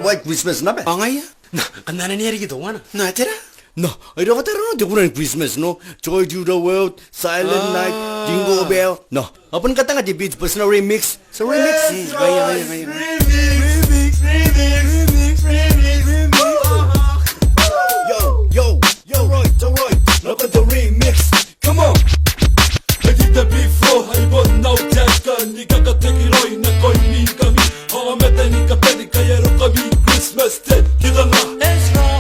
white Christmas na ba? Angay? Na, kanana niya rin ito, ano? Na, tira? No, ay dapat tayo di ko na Christmas, no? Joy to the world, Silent Night, Jingle Bell. No, apan kata nga di Beach Boys na remix. Sa remix. Kaya. Yo, right, dapat the remix. Come on. Hadi de before hay bon now jaska ni ka kategoroi na koi mi kami ha meta ni ka pedi kaya ro kami Christmas day kilanga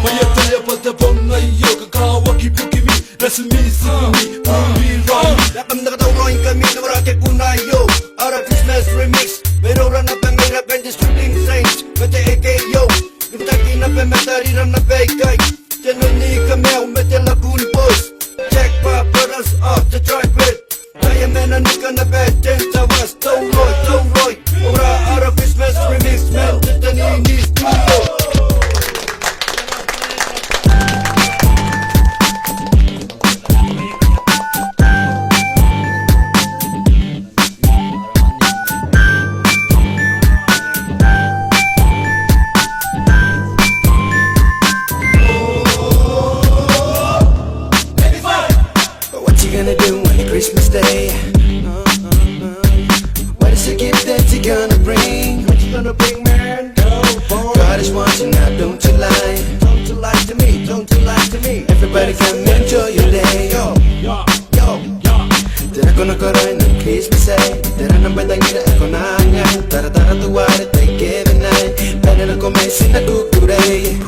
maya taya pada bon na yo ka kawa kipuki mi rasmi simi puri rai Nakam nakatawain kami ng racket kunayo. Ara Christmas remix. Pero rana pa mera ben distributing saints. Mete AKO. Yung taki na pa metariram na baykay. Tentanini kami umete lagoon boys. Check pa us off the track with. Kaya mena nika na beten tawas. Don't Roy. Ora ara Christmas remix man. Tentanini studio. Christmas Day. What is the gift that you gonna bring? What you gonna bring, man? God is watching now, don't you lie. Don't you lie to me. Everybody come enjoy your day. Yo. Tara ko na karoon ng Christmas Day. Tara nang bandang ina ako na ngayon. Tara tuwari tayo Kevin ay. Pwede na kumasin na kukuray.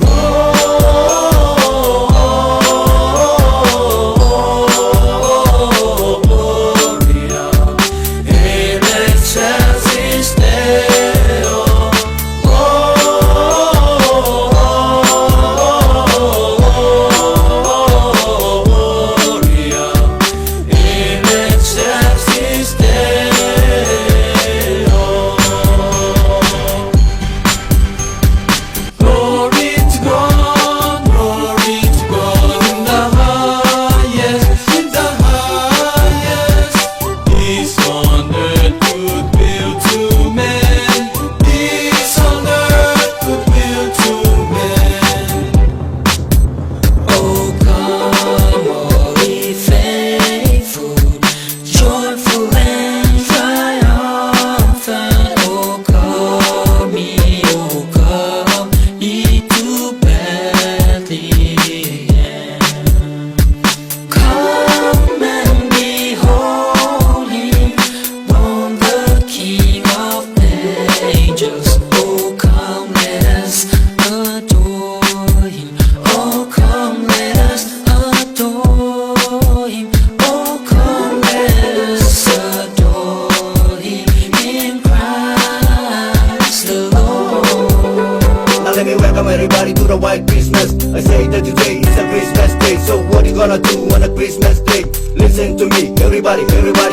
Everybody to the white Christmas. I say that today is a Christmas day. So what you gonna do on a Christmas day? Listen to me, everybody.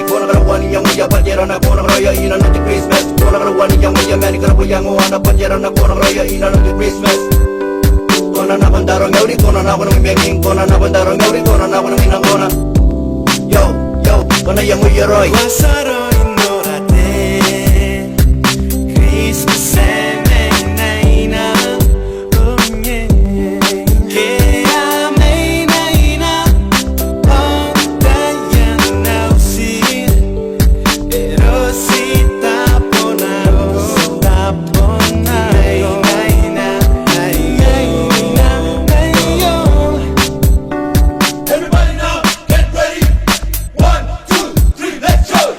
Kona karawani yang muya panjera na kona raya ina nanti Christmas. Kona karawani yang muya mani karabu yang wana panjera na kona raya ina nanti Christmas. Kona na bandaro ngauri, kona na wana manging. Kona na bandaro ngauri, kona na wana nangkona. Yo, kona yang muya roy. Wasaro inorate Christmas everybody now get ready 1, 2, 3 let's go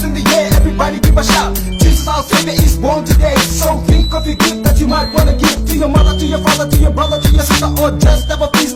in the air, everybody give a shout. Jesus our Savior is born today. So think of your gift that you might wanna give to your mother, to your father, to your brother, to your sister, or just have a piece